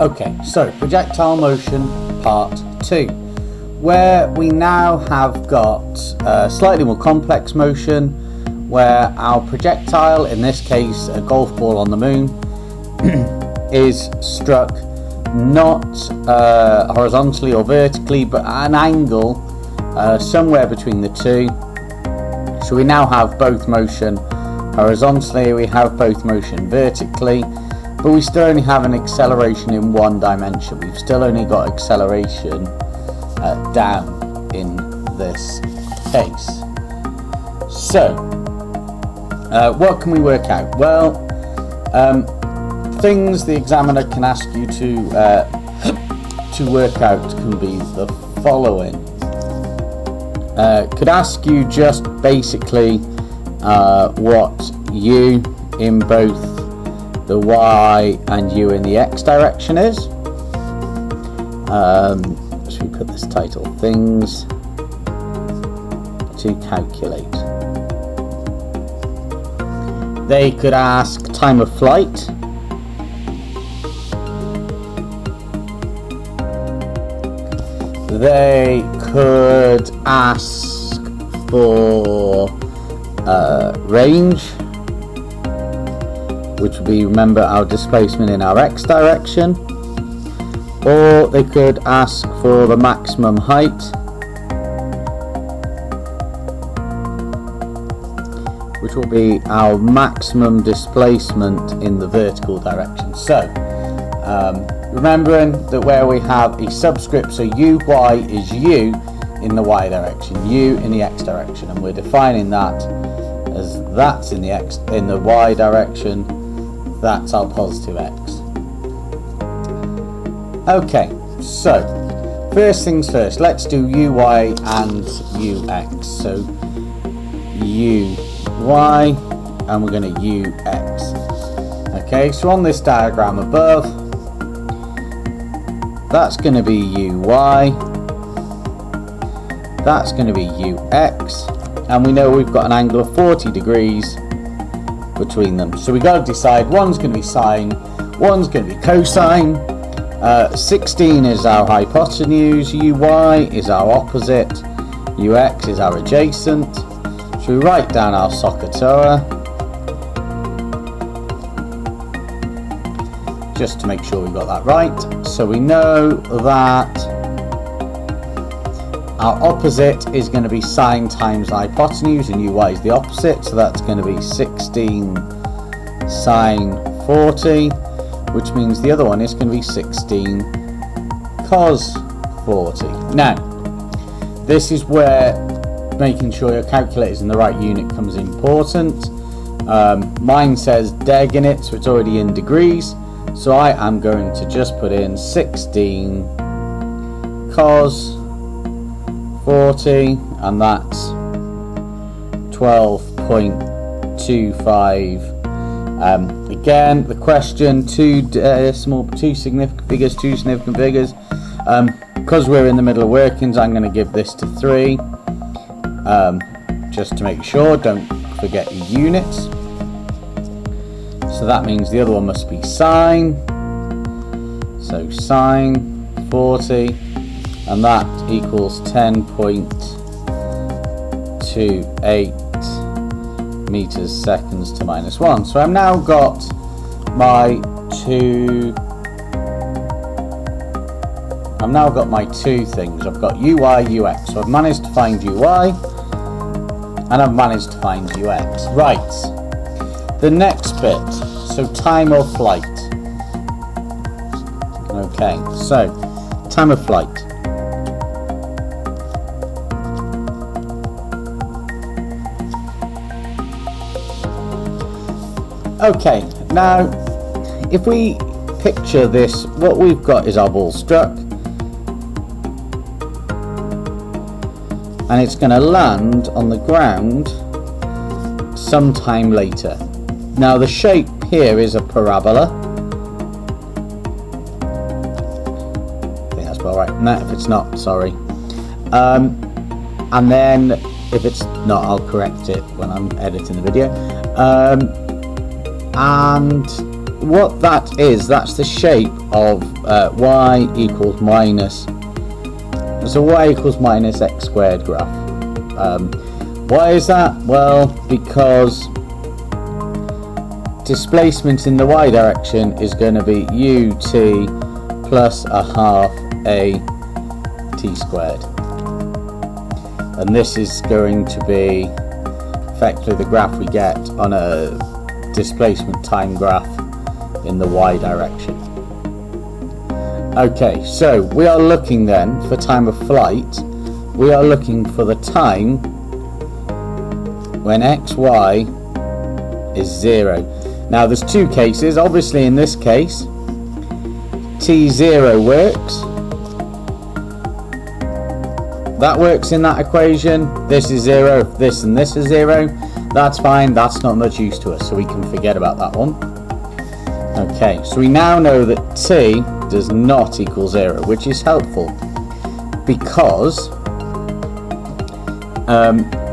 Okay, so projectile motion part 2, where we now have got slightly more complex motion, where our projectile, in this case a golf ball on the moon, is struck not horizontally or vertically, but at an angle somewhere between the two. So we now have both motion horizontally, we have both motion vertically, but we still only have an acceleration in one dimension. We've still only got acceleration down in this case. So what can we work out? Well, things the examiner can ask you to work out can be the following. Could ask you just basically what u in both the y and u in the x direction is. Should we put this title, things to calculate. They could ask time of flight. They could ask for range, which would be, remember, our displacement in our x direction, or they could ask for the maximum height, which will be our maximum displacement in the vertical direction. So remembering that where we have a subscript, so uy is u in the y direction, u in the x direction, and we're defining that as that's in the y direction, that's our positive x. Okay, so first things first, let's do uy and ux. So uy and we're going to ux. Okay, so on this diagram above, that's going to be uy, that's going to be ux, and we know we've got an angle of 40 degrees between them. So we've got to decide, one's going to be sine, one's going to be cosine. 16 is our hypotenuse, uy is our opposite, ux is our adjacent. So we write down our SOHCAHTOA, just to make sure we've got that right. So we know that our opposite is going to be sine times hypotenuse, and uy is the opposite, so that's going to be 16 sine 40, which means the other one is going to be 16 cos 40. Now, this is where making sure your calculator is in the right unit comes important. Mine says deg in it, so it's already in degrees, so I am going to just put in 16 cos 40, and that's 12.25. Again, the question, two significant figures. Because we're in the middle of workings, I'm going to give this to 3, just to make sure. Don't forget your units. So that means the other one must be sine. So sine 40, and that equals 10.28 meters seconds to minus 1. So I've now got my two things. I've got uy, ux. So I've managed to find uy and I've managed to find ux. Right, the next bit, so time of flight. Okay, so time of flight. Okay, now if we picture this, what we've got is our ball struck, and it's going to land on the ground sometime later. Now the shape here is a parabola. I think that's about right. No, if it's not, sorry. And then if it's not, I'll correct it when I'm editing the video. And what that is, that's the shape of y equals minus. So y equals minus x squared graph. Why is that? Well, because displacement in the y direction is going to be ut plus a half a t squared, and this is going to be effectively the graph we get on a displacement time graph in the y direction. Okay, so we are looking then for time of flight. We are looking for the time when xy is 0. Now there's two cases. Obviously in this case t0 works. That works in that equation. This is 0. If this and this is 0, that's fine. That's not much use to us, so we can forget about that one. Okay, so we now know that t does not equal 0, which is helpful because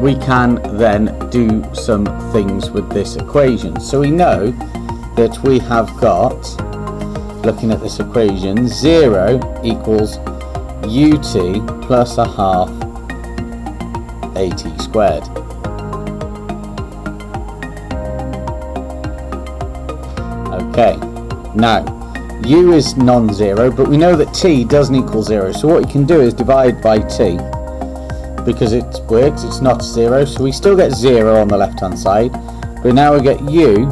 we can then do some things with this equation. So we know that we have got, looking at this equation, 0 equals ut plus a half at squared. Okay, now u is non-zero, but we know that t doesn't equal 0, so what we can do is divide by t. Because it works, it's not 0, so we still get 0 on the left hand side, but now we get u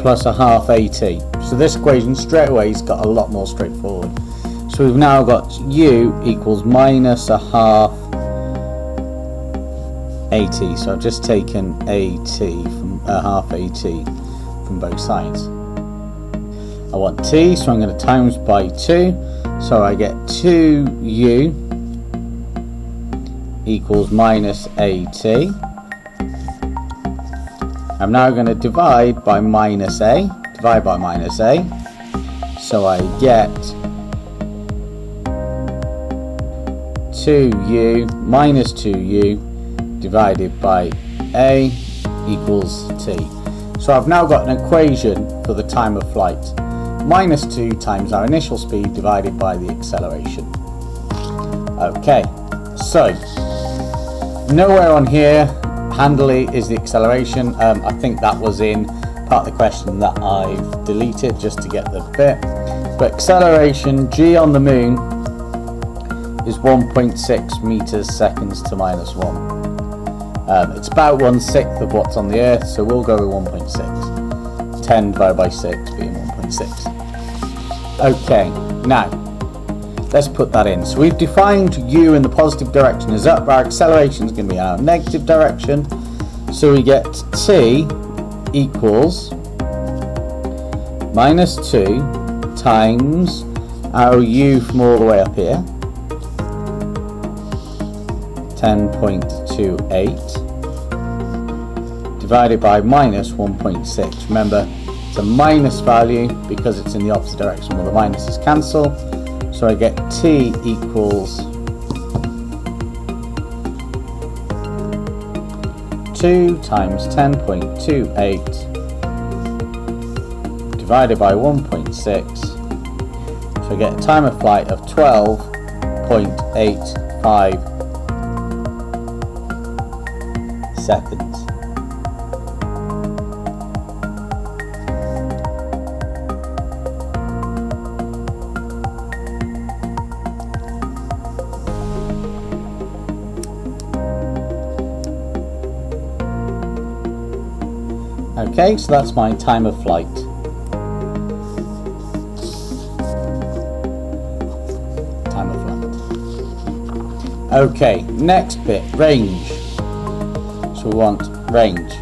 plus a half at. So this equation straight away has got a lot more straightforward. So we've now got u equals minus a half at. So I've just taken at from a half at from both sides. I want t, so I'm going to times by 2. So I get 2u equals minus at. I'm now going to divide by minus a. Divide by minus a. So I get 2u minus 2u divided by a equals t. So I've now got an equation for the time of flight. Minus 2 times our initial speed divided by the acceleration. Okay, so nowhere on here handily is the acceleration. I think that was in part of the question that I've deleted just to get the bit. But acceleration, g on the moon is 1.6 meters seconds to minus 1. It's about 1/6 of what's on the Earth, so we'll go with 1.6. 10 divided by 6 being 1.6. Okay, now let's put that in. So we've defined u in the positive direction is up, our acceleration is going to be in our negative direction. So we get t equals minus 2 times our u from all the way up here, 10.28, divided by minus 1.6. Remember, it's a minus value because it's in the opposite direction. Well, the minuses cancel, so I get t equals 2 times 10.28 divided by 1.6. So I get a time of flight of 12.85 seconds. Okay, so that's my time of flight. Time of flight. Okay, next bit, range. So we want range.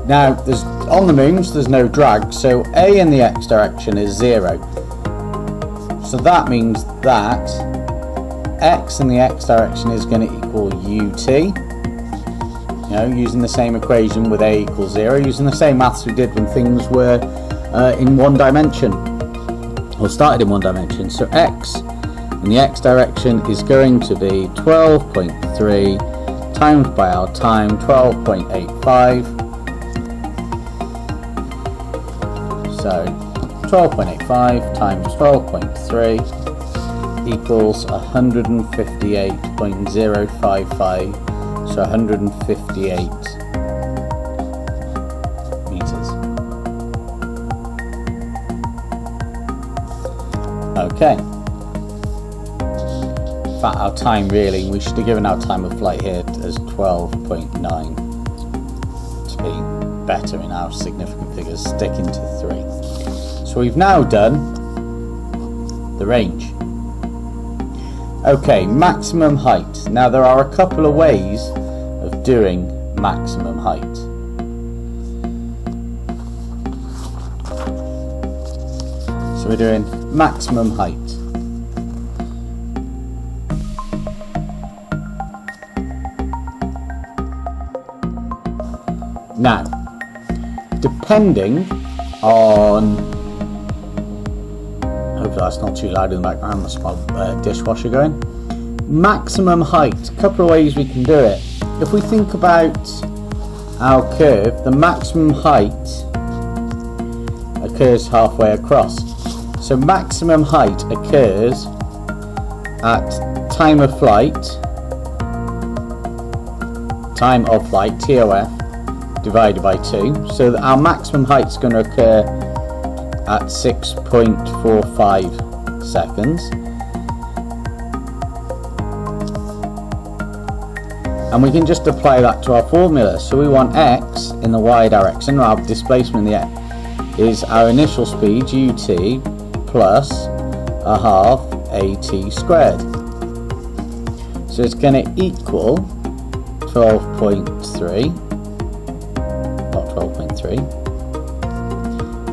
Now, there's on the moons, there's no drag, so a in the x direction is 0. So that means that x in the x direction is going to equal ut. You know, using the same equation with a equals 0, using the same maths we did when things were in one dimension, or started in one dimension. So x in the x direction is going to be 12.3 times by our time, 12.85, So 12.85 times 12.3 equals 158.055, so 158 meters. Okay. In fact, our time really, we should have given our time of flight here as 12.9 to be better in our significant figures, sticking to 3. So we've now done the range. Okay, maximum height. Now there are a couple of ways of doing maximum height. So we're doing maximum height. Now, depending on, hopefully that's not too loud in the background, that's my dishwasher going. Maximum height, a couple of ways we can do it. If we think about our curve, the maximum height occurs halfway across. So maximum height occurs at time of flight, TOF, divided by 2. So that our maximum height is going to occur at 6.45 seconds. And we can just apply that to our formula. So we want x in the y direction, our displacement in the x is our initial speed ut plus a half at squared. So it's going to equal 12.3, not 12.3,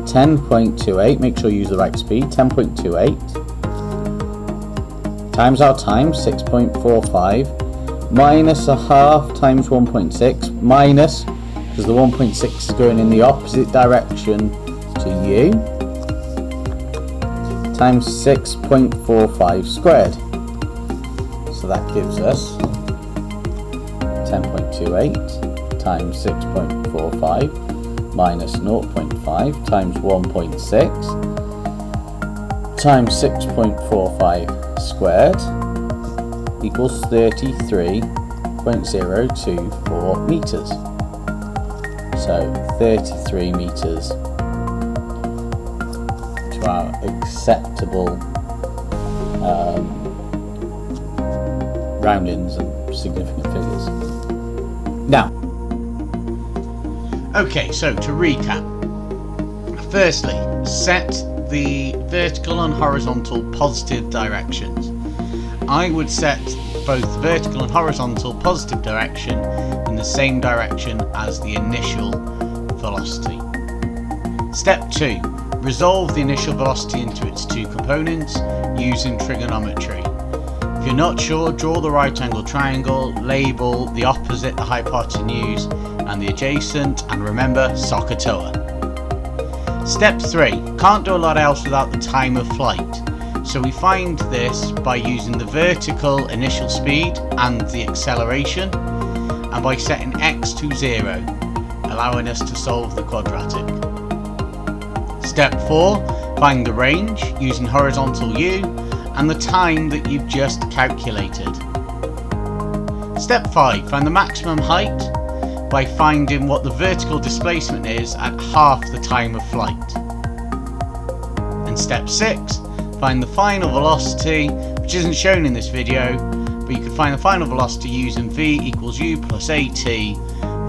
10.28, make sure you use the right speed, 10.28 times our time, 6.45, minus a half times 1.6, minus, because the 1.6 is going in the opposite direction to u, times 6.45 squared. So that gives us 10.28 times 6.45 minus 0.5 times 1.6 times 6.45 squared equals 33.024 meters. So 33 meters to our acceptable roundings and significant figures. Now, okay, so to recap, firstly, set the vertical and horizontal positive directions. I would set both vertical and horizontal positive direction in the same direction as the initial velocity. Step 2. Resolve the initial velocity into its two components using trigonometry. If you're not sure, draw the right angle triangle, label the opposite, the hypotenuse, and the adjacent, and remember SOHCAHTOA. Step 3. Can't do a lot else without the time of flight. So we find this by using the vertical initial speed and the acceleration, and by setting x to 0, allowing us to solve the quadratic. Step 4. Find the range using horizontal u and the time that you've just calculated. Step 5. Find the maximum height by finding what the vertical displacement is at half the time of flight. And step 6. Find the final velocity, which isn't shown in this video, but you can find the final velocity using v equals u plus at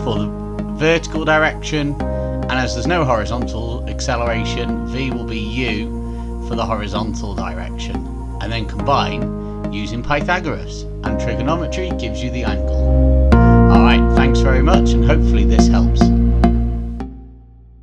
for the vertical direction, and as there's no horizontal acceleration, v will be u for the horizontal direction, and then combine using Pythagoras, and trigonometry gives you the angle. Alright, thanks very much, and hopefully this helps.